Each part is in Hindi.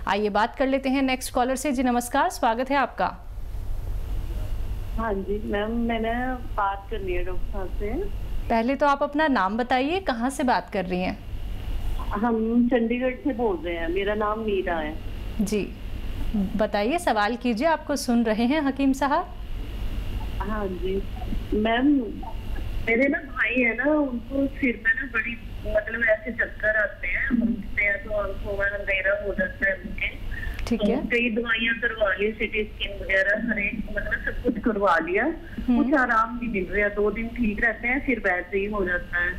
आइए बात कर लेते हैं नेक्स्ट कॉलर से। जी नमस्कार, स्वागत है आपका। हाँ जी मैम, मैंने बात करनी है डॉक्टर साहब से। पहले तो आप अपना नाम बताइए, कहाँ से बात कर रही हैं? हम चंडीगढ़ से बोल रहे हैं, मेरा नाम मीरा है। जी बताइए, सवाल कीजिए, आपको सुन रहे हैं हकीम साहब। हाँ जी मैम, मेरे ना भाई है ना, उनको सिर में ना बड़ी मतलब ऐसे चक्कर आते हैं, उठते हैं तो आंखों में अंधेरा हो जाता है उनके। ठीक है। कई दवाइयां करवा ली, सिटी स्कैन वगैरह हर एक मतलब सब कुछ करवा लिया, कुछ आराम नहीं मिल रहा। 2 दिन ठीक रहते हैं, फिर वैसे ही हो जाता है।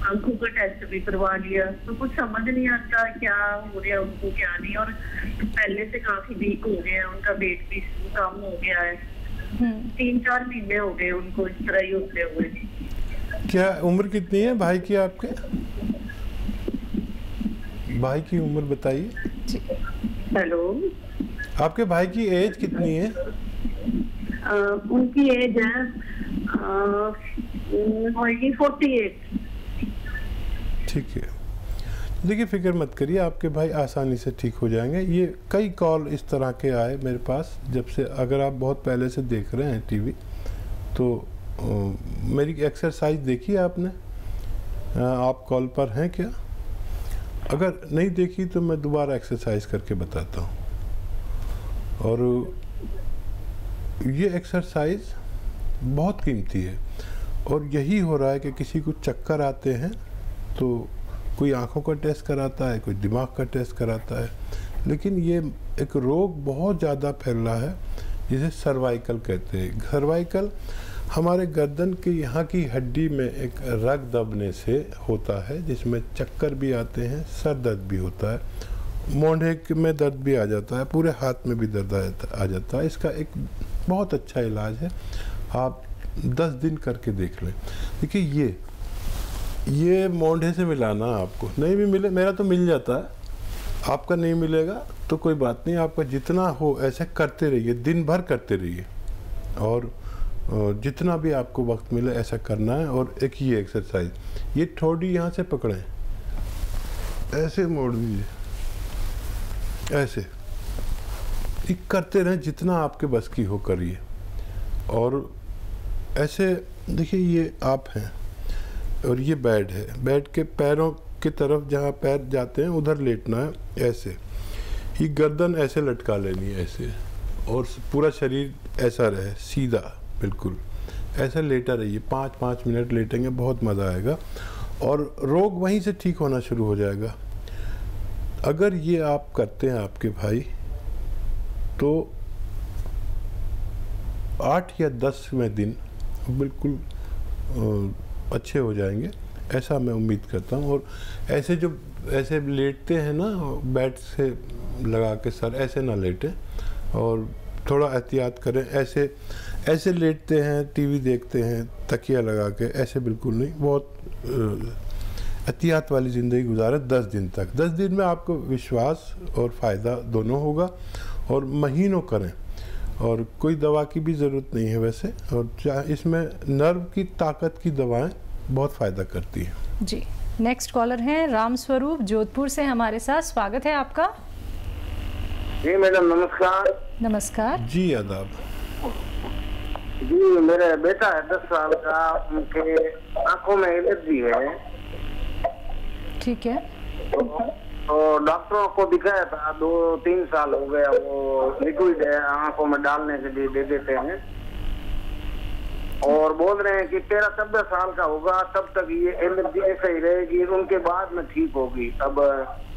आंखों का टेस्ट भी करवा लिया, तो कुछ समझ नहीं आता क्या हो रहा है उनको क्या नहीं। और पहले से काफी वीक हो गए हैं, उनका वेट भी कम हो गया है। 3-4 महीने हो गए उनको इस तरह ही होते हुए। क्या उम्र कितनी है भाई की आपके? भाई की उम्र बताइए। हेलो, आपके भाई की एज कितनी है? उनकी एज है 48। ठीक है, देखिए फिक्र मत करिए, आपके भाई आसानी से ठीक हो जाएंगे। ये कई कॉल इस तरह के आए मेरे पास जब से, अगर आप बहुत पहले से देख रहे हैं टीवी तो मेरी एक्सरसाइज देखी आपने? आप कॉल पर हैं क्या? अगर नहीं देखी तो मैं दोबारा एक्सरसाइज करके बताता हूँ। और ये एक्सरसाइज बहुत कीमती है, और यही हो रहा है कि किसी को चक्कर आते हैं तो कोई आंखों का टेस्ट कराता है, कोई दिमाग का टेस्ट कराता है, लेकिन ये एक रोग बहुत ज़्यादा फैल रहा है जिसे सर्वाइकल कहते हैं। सर्वाइकल हमारे गर्दन के यहाँ की हड्डी में एक रग दबने से होता है, जिसमें चक्कर भी आते हैं, सर दर्द भी होता है, मोढ़े में दर्द भी आ जाता है, पूरे हाथ में भी दर्द आ जाता है। इसका एक बहुत अच्छा इलाज है, आप 10 दिन करके देख लें। देखिए ये मोढ़े से मिलाना, आपको नहीं भी मिले, मेरा तो मिल जाता है, आपका नहीं मिलेगा तो कोई बात नहीं, आपका जितना हो ऐसे करते रहिए, दिन भर करते रहिए, और जितना भी आपको वक्त मिले ऐसा करना है। और एक ये एक्सरसाइज, ये थोड़ी यहाँ से पकड़ें, ऐसे मोड़ दीजिए, ऐसे ये करते रहें, जितना आपके बस की हो करिए। और ऐसे देखिए, ये आप हैं और ये बेड है, बेड के पैरों की तरफ जहाँ पैर जाते हैं उधर लेटना है, ऐसे ये गर्दन ऐसे लटका लेनी है ऐसे, और पूरा शरीर ऐसा रहे सीधा, बिल्कुल ऐसा लेटा रहिए। 5-5 मिनट लेटेंगे, बहुत मज़ा आएगा और रोग वहीं से ठीक होना शुरू हो जाएगा। अगर ये आप करते हैं आपके भाई, तो 8 या 10वें दिन बिल्कुल अच्छे हो जाएंगे, ऐसा मैं उम्मीद करता हूँ। और ऐसे जो ऐसे लेटते हैं ना, बेड से लगा के सर, ऐसे ना लेटें और थोड़ा एहतियात करें। ऐसे लेटते हैं, टीवी देखते हैं तकिया लगा के, ऐसे बिल्कुल नहीं, बहुत एहतियात वाली ज़िंदगी गुजारें 10 दिन तक। 10 दिन में आपको विश्वास और फ़ायदा दोनों होगा, और महीनों करें, और कोई दवा की भी ज़रूरत नहीं है वैसे। और इसमें नर्व की ताकत की दवाएं बहुत फ़ायदा करती हैं। जी नेक्स्ट कॉलर हैं राम स्वरूप जोधपुर से हमारे साथ, स्वागत है आपका। जी मैडम नमस्कार। नमस्कार जी आदाब। जी मेरा बेटा है 10 साल का, उनके आंखों में एलर्जी है। ठीक है। तो डॉक्टरों को दिखाया था, 2-3 साल हो गया, वो लिक्विड है आंखों में डालने के लिए दे देते हैं, और बोल रहे हैं कि 13-14 साल का होगा तब तक ये एलर्जी ऐसे ही रहेगी, उनके बाद में ठीक होगी। अब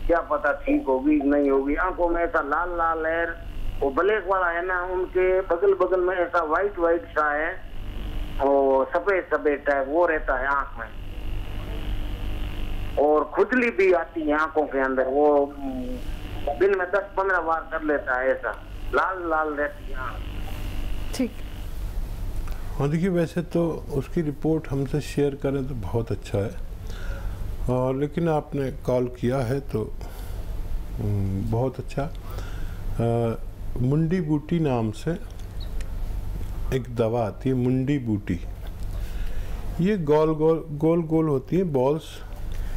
क्या पता ठीक होगी नहीं होगी। आंखों में ऐसा लाल लाल है, वो ब्लैक वाला है ना, उनके बगल बगल में ऐसा व्हाइट व्हाइट सा है, वो सफेद सफेद टाइप वो रहता है आंख में, और खुजली भी आती है आंखों के अंदर। वो दिन में 10-15 बार कर लेता है, ऐसा लाल लाल रहती है। ठीक। हाँ देखिए, वैसे तो उसकी रिपोर्ट हमसे शेयर करें तो बहुत अच्छा है, और लेकिन आपने कॉल किया है तो बहुत अच्छा। मुंडी बूटी नाम से एक दवा आती है, मुंडी बूटी। ये गोल गोल होती है, बॉल्स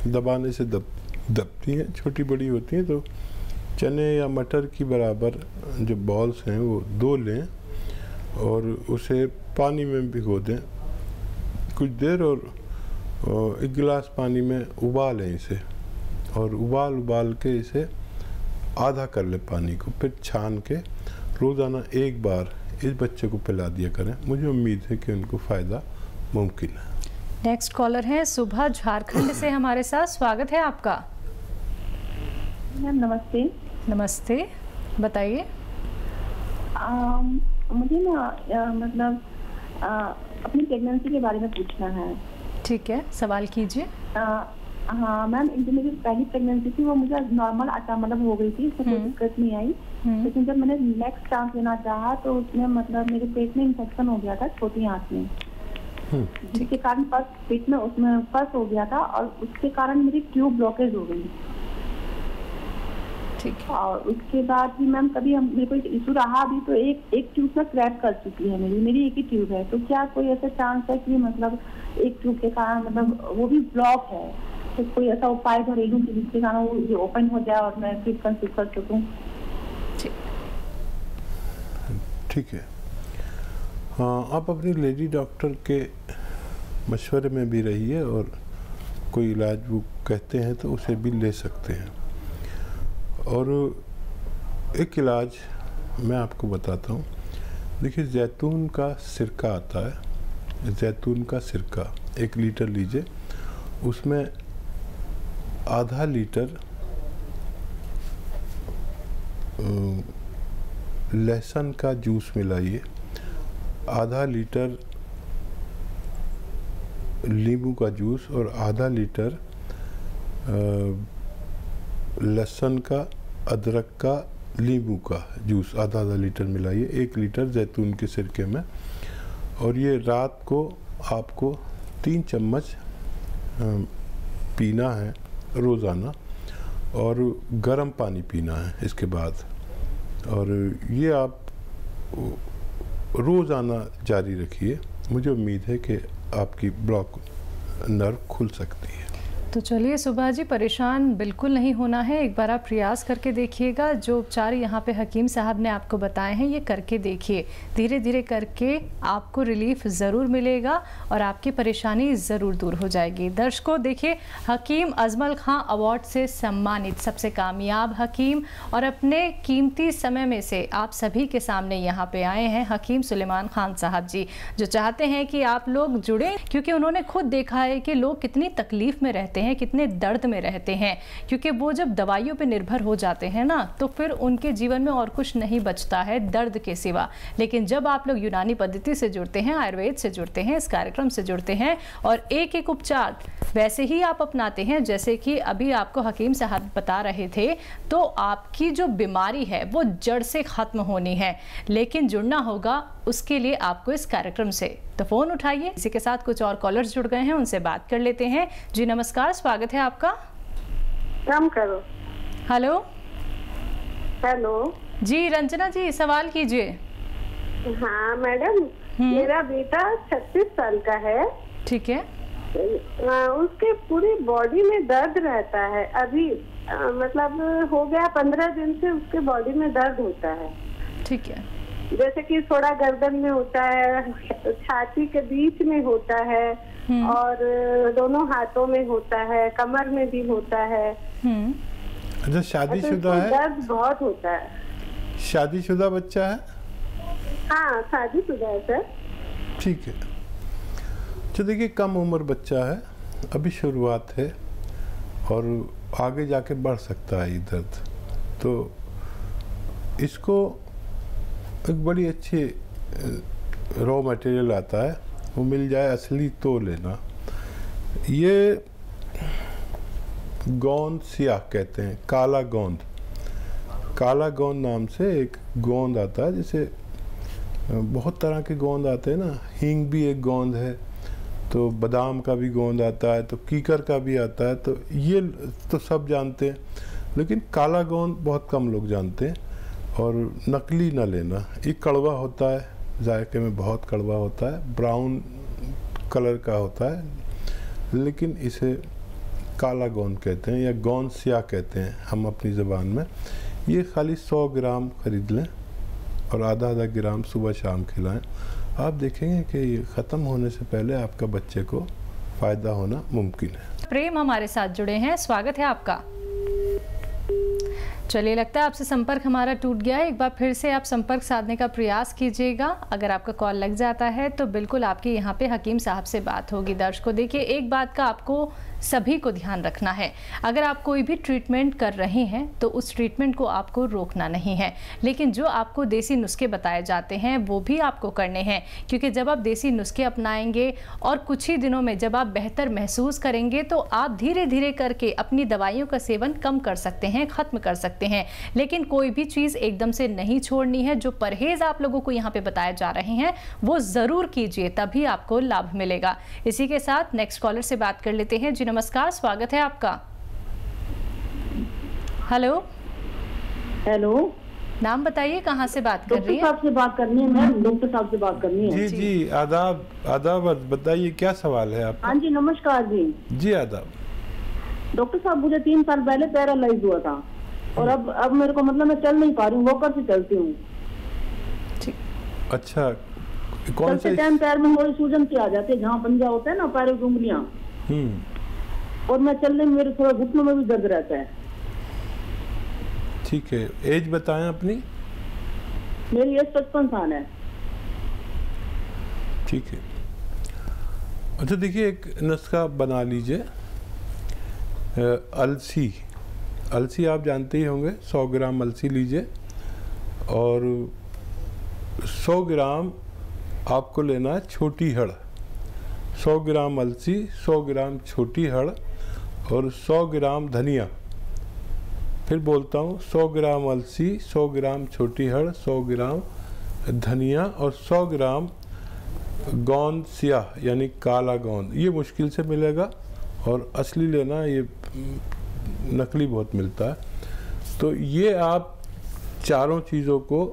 दबाने से दबती हैं, छोटी बड़ी होती हैं। तो चने या मटर की बराबर जो बॉल्स हैं वो 2 लें और उसे पानी में भिगो दें कुछ देर, और 1 गिलास पानी में उबालें इसे, और उबाल के इसे आधा कर ले पानी को, फिर छान के रोज़ाना 1 बार इस बच्चे को पिला दिया करें। मुझे उम्मीद है कि उनको फ़ायदा मुमकिन है। नेक्स्ट कॉलर है सुबह झारखंड से हमारे साथ, स्वागत है आपका। मैम नमस्ते। नमस्ते, बताइए। मुझे ना मतलब अपनी प्रेगनेंसी के बारे में पूछना है। ठीक है, सवाल कीजिए। हाँ मैम, जो मेरी पहली प्रेगनेंसी थी वो मुझे नॉर्मल मतलब हो गई थी, इसमें कोई दिक्कत नहीं आई। लेकिन जब मैंने नेक्स्ट चांस लेना चाहा तो उसमें मतलब मेरे पेट में इन्फेक्शन हो गया था छोटी आंत में, जिसके कारण पेट में उसमें पस हो गया था और उसके कारण मेरी ट्यूब ब्लॉकेज हो गई। ठीक है। और उसके बाद भी मैम कभी मेरे को इशू रहा भी तो एक ट्यूब में क्रैक कर चुकी है मेरी एक ही ट्यूब है। तो क्या कोई ऐसा चांस है कि मतलब एक ट्यूब के कारण मतलब वो भी ब्लॉक है, तो कोई ऐसा उपाय घरेलू कि जिसके कारण वो ओपन हो जाए और मैं फिर कंसीव कर सकूं? ठीक है। हाँ, आप अपनी लेडी डॉक्टर के मशवरे में भी रहिए और कोई इलाज वो कहते हैं तो उसे भी ले सकते हैं। और एक इलाज मैं आपको बताता हूँ। देखिए, जैतून का सिरका आता है, जैतून का सिरका 1 लीटर लीजिए, उसमें आधा लीटर लहसुन का जूस मिलाइए, आधा लीटर नींबू का जूस और आधा लीटर लहसुन का, अदरक का, नींबू का जूस आधा लीटर मिलाइए 1 लीटर जैतून के सिरके में। और ये रात को आपको 3 चम्मच पीना है रोज़ाना, और गर्म पानी पीना है इसके बाद। और ये आप रोज़ाना जारी रखिए। मुझे उम्मीद है कि आपकी ब्लॉक नर्व खुल सकती है। तो चलिए सुभा जी, परेशान बिल्कुल नहीं होना है, एक बार आप प्रयास करके देखिएगा। जो उपचार यहाँ पे हकीम साहब ने आपको बताए हैं ये करके देखिए, धीरे धीरे करके आपको रिलीफ ज़रूर मिलेगा और आपकी परेशानी ज़रूर दूर हो जाएगी। दर्शकों देखिए, हकीम अजमल खां अवार्ड से सम्मानित सबसे कामयाब हकीम और अपने कीमती समय में से आप सभी के सामने यहाँ पे आए हैं हकीम सुलेमान खान साहब जी, जो चाहते हैं कि आप लोग जुड़ें, क्योंकि उन्होंने खुद देखा है कि लोग कितनी तकलीफ में रहते हैं, कितने दर्द में रहते हैं। क्योंकि वो जब दवाइयों पे निर्भर हो जाते हैं ना, तो फिर उनके जीवन में और कुछ नहीं बचता है दर्द के सिवा। लेकिन जब आप लोग यूनानी पद्धति से जुड़ते हैं, आयुर्वेद से जुड़ते हैं, इस कार्यक्रम से जुड़ते हैं और एक एक उपचार वैसे ही आप अपनाते हैं जैसे कि अभी आपको हकीम साहब बता रहे थे, तो आपकी जो बीमारी है वो जड़ से खत्म होनी है। लेकिन जुड़ना होगा उसके लिए आपको इस कार्यक्रम से। तो फोन उठाइए। इसी के साथ कुछ और कॉलर्स जुड़ गए हैं, उनसे बात कर लेते हैं। जी नमस्कार, स्वागत है आपका। कम करो। हेलो। हेलो जी रंजना जी, सवाल कीजिए। हाँ मैडम, मेरा बेटा 36 साल का है। ठीक है। उसके पूरी बॉडी में दर्द रहता है। अभी मतलब हो गया 15 दिन से उसके बॉडी में दर्द होता है। ठीक है। जैसे कि थोड़ा गर्दन में होता है, छाती के बीच में होता है और दोनों हाथों में होता है, कमर में भी होता है। अच्छा, शादीशुदा है? दर्द बहुत होता है। शादीशुदा बच्चा है? हाँ शादीशुदा है सर। ठीक है। तो देखिए, कम उम्र बच्चा है, अभी शुरुआत है और आगे जाके बढ़ सकता है ये दर्द। तो इसको एक बड़ी अच्छी रॉ मटेरियल आता है, वो मिल जाए असली तो लेना। ये गोंद सियाह कहते हैं, काला गोंद। काला गोंद नाम से एक गोंद आता है, जैसे बहुत तरह के गोंद आते हैं ना, हींग भी एक गोंद है, तो बादाम का भी गोंद आता है, तो कीकर का भी आता है। तो ये तो सब जानते हैं, लेकिन काला गोंद बहुत कम लोग जानते हैं। और नकली ना लेना, ये कड़वा होता है, जायके में बहुत कड़वा होता है, ब्राउन कलर का होता है, लेकिन इसे काला गोंद कहते हैं या गोंद सियाह कहते हैं हम अपनी ज़बान में। ये खाली 100 ग्राम खरीद लें और आधा आधा ग्राम सुबह शाम खिलाएं। आप देखेंगे कि ये ख़त्म होने से पहले आपका बच्चे को फ़ायदा होना मुमकिन है। प्रेम हमारे साथ जुड़े हैं, स्वागत है आपका। चलिए, लगता है आपसे संपर्क हमारा टूट गया है। एक बार फिर से आप संपर्क साधने का प्रयास कीजिएगा। अगर आपका कॉल लग जाता है तो बिल्कुल आपकी यहाँ पे हकीम साहब से बात होगी। दर्शकों, देखिए, एक बात का आपको सभी को ध्यान रखना है, अगर आप कोई भी ट्रीटमेंट कर रहे हैं तो उस ट्रीटमेंट को आपको रोकना नहीं है, लेकिन जो आपको देसी नुस्खे बताए जाते हैं वो भी आपको करने हैं, क्योंकि जब आप देसी नुस्खे अपनाएंगे और कुछ ही दिनों में जब आप बेहतर महसूस करेंगे तो आप धीरे धीरे करके अपनी दवाइयों का सेवन कम कर सकते हैं, ख़त्म कर सकते हैं। लेकिन कोई भी चीज़ एकदम से नहीं छोड़नी है। जो परहेज़ आप लोगों को यहाँ पे बताए जा रहे हैं वो ज़रूर कीजिए, तभी आपको लाभ मिलेगा। इसी के साथ नेक्स्ट कॉलर से बात कर लेते हैं। जी नमस्कार, स्वागत है आपका। हेलो हेलो, नाम बताइए, कहाँ से बात कर रही है? डॉक्टर साहब से बात करनी है मैम, डॉक्टर साहब से बात करनी है। जी जी, आदाब आदाब, बताइए क्या सवाल है आपका? हाँ जी, नमस्कार जी। जी आदाब। डॉक्टर साहब, मुझे 3 साल पहले पैरालाइज हुआ था और अब मेरे को मतलब मैं चल नहीं पा रही हूँ, वॉकर से चलती हूँ। अच्छा, कौन से टाइम पैर में थोड़ी सूजन सी आ जाती है, जहाँ पंजा होता है ना, पैरों की उंगलियाँ, और मैं चलने में मेरे थोड़ा घुटनों में भी दर्द रहता है। ठीक है, एज बताएं अपनी। मेरी एज 55 साल है। ठीक है। अच्छा देखिए, एक नुस्खा बना लीजिए। अलसी आप जानते ही होंगे। 100 ग्राम अलसी लीजिए और 100 ग्राम आपको लेना है छोटी हड़। 100 ग्राम अलसी, 100 ग्राम छोटी हड़ और 100 ग्राम धनिया। फिर बोलता हूँ, 100 ग्राम अलसी, 100 ग्राम छोटी हड़, 100 ग्राम धनिया और 100 ग्राम गोंद सियाह यानी काला गोंद। ये मुश्किल से मिलेगा और असली लेना, ये नकली बहुत मिलता है। तो ये आप चारों चीज़ों को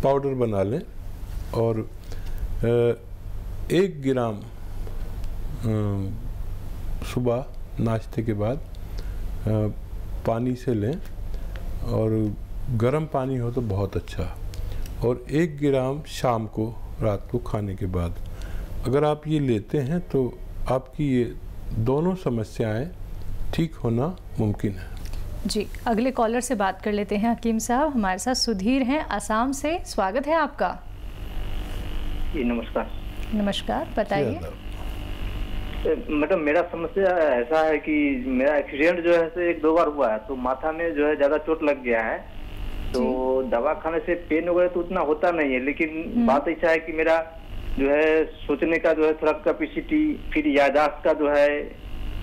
पाउडर बना लें और 1 ग्राम सुबह नाश्ते के बाद पानी से लें, और गर्म पानी हो तो बहुत अच्छा, और 1 ग्राम शाम को, रात को खाने के बाद। अगर आप ये लेते हैं तो आपकी ये दोनों समस्याएं ठीक होना मुमकिन है। जी, अगले कॉलर से बात कर लेते हैं हकीम साहब। हमारे साथ सुधीर हैं असम से, स्वागत है आपका। जी नमस्कार। नमस्कार, बताइए। मैडम, मेरा समस्या ऐसा है कि मेरा एक्सीडेंट जो है से 1-2 बार हुआ है, तो माथा में जो है ज्यादा चोट लग गया है। तो दवा खाने से पेन वगैरह तो उतना होता नहीं है, लेकिन बात ऐसा है कि मेरा जो है सोचने का जो है थोड़ा कैपेसिटी, फिर याददाश्त का जो है,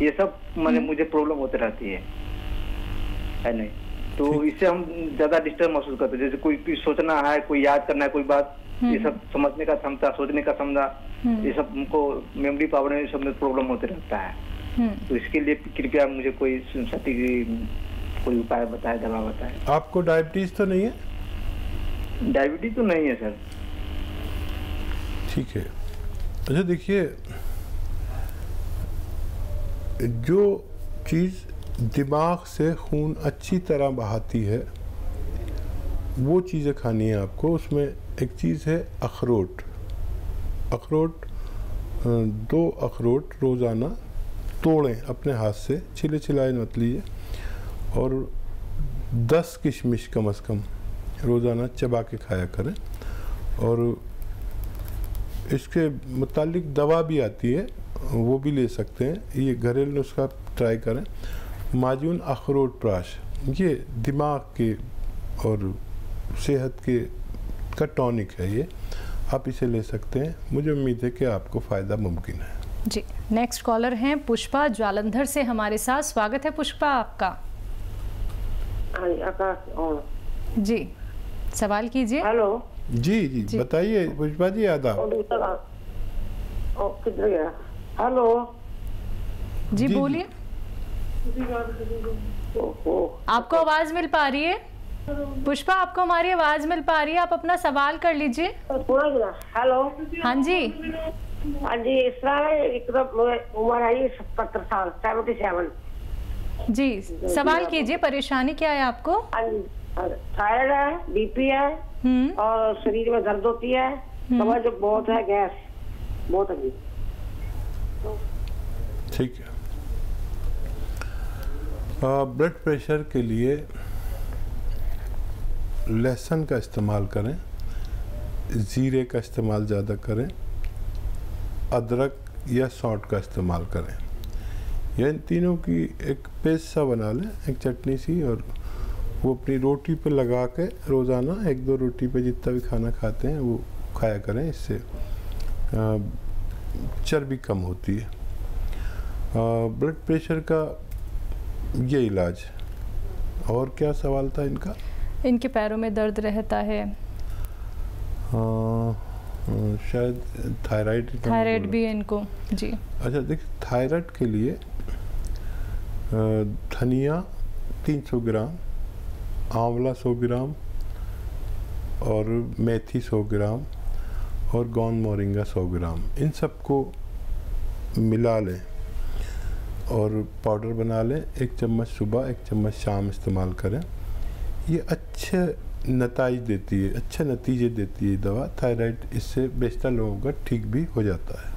ये सब मैंने मुझे प्रॉब्लम होती रहती है नहीं। तो इससे हम ज्यादा डिस्टर्ब महसूस करते हैं। जैसे कोई सोचना है, कोई याद करना है, कोई बात, ये सब समझने का क्षमता, सोचने का क्षमता, ये सब हमको मेमोरी पावर में सब में प्रॉब्लम होते रहता है। तो इसके लिए कृपया मुझे कोई कोई उपाय बताए, दवा बताए। आपको डायबिटीज तो नहीं है? डायबिटीज तो नहीं है सर। ठीक है। अच्छा देखिए, जो चीज़ दिमाग से खून अच्छी तरह बहाती है वो चीज़ें खानी है आपको। उसमें एक चीज़ है अखरोट। 2 अखरोट रोज़ाना तोड़ें अपने हाथ से, छिले छिलाए मत लीजिए, और 10 किशमिश कम से कम रोज़ाना चबा के खाया करें। और इसके मुतालिक दवा भी आती है, वो भी ले सकते हैं। ये घरेलू नुस्खा ट्राई करें। माजून अखरोट प्राश, ये दिमाग के और सेहत के का टॉनिक है, ये आप इसे ले सकते हैं। मुझे उम्मीद है कि आपको फ़ायदा मुमकिन है। जी, नेक्स्ट कॉलर हैं पुष्पा जालंधर से हमारे साथ, स्वागत है पुष्पा आपका। जी, सवाल कीजिए। हेलो। जी बताइए पुष्पा जी। आदाब। हेलो जी, बोलिए। आपको आवाज मिल पा रही है? पुष्पा, आपको हमारी आवाज मिल पा रही है? आप अपना सवाल कर लीजिए। हेलो। हाँ जी। हाँ जी, इस तरह एकदम उम्र है 77 साल, 77। जी, सवाल कीजिए, परेशानी क्या है आपको? थायराइड है, बीपी है और शरीर में दर्द होती है, समझ बहुत है, गैस बहुत है। ठीक है। ब्लड प्रेशर के लिए लहसुन का इस्तेमाल करें, ज़ीरे का इस्तेमाल ज़्यादा करें, अदरक या सौंठ का इस्तेमाल करें। या इन तीनों की एक पेस्ट सा बना लें, एक चटनी सी, और वो अपनी रोटी पे लगा के रोज़ाना 1-2 रोटी पे जितना भी खाना खाते हैं वो खाया करें। इससे चर्बी कम होती है। ब्लड प्रेशर का ये इलाज। और क्या सवाल था इनका? इनके पैरों में दर्द रहता है, शायद थायराइड भी है इनको जी। अच्छा, देखिए थायराइड के लिए धनिया 300 ग्राम, आंवला 100 ग्राम और मेथी 100 ग्राम और गोंद मोरिंगा 100 ग्राम, इन सबको मिला लें और पाउडर बना लें। 1 चम्मच सुबह, 1 चम्मच शाम इस्तेमाल करें। ये अच्छे नतीजे देती है, अच्छे नतीजे देती है दवा। थायराइड इससे बेशतर लोगों का ठीक भी हो जाता है।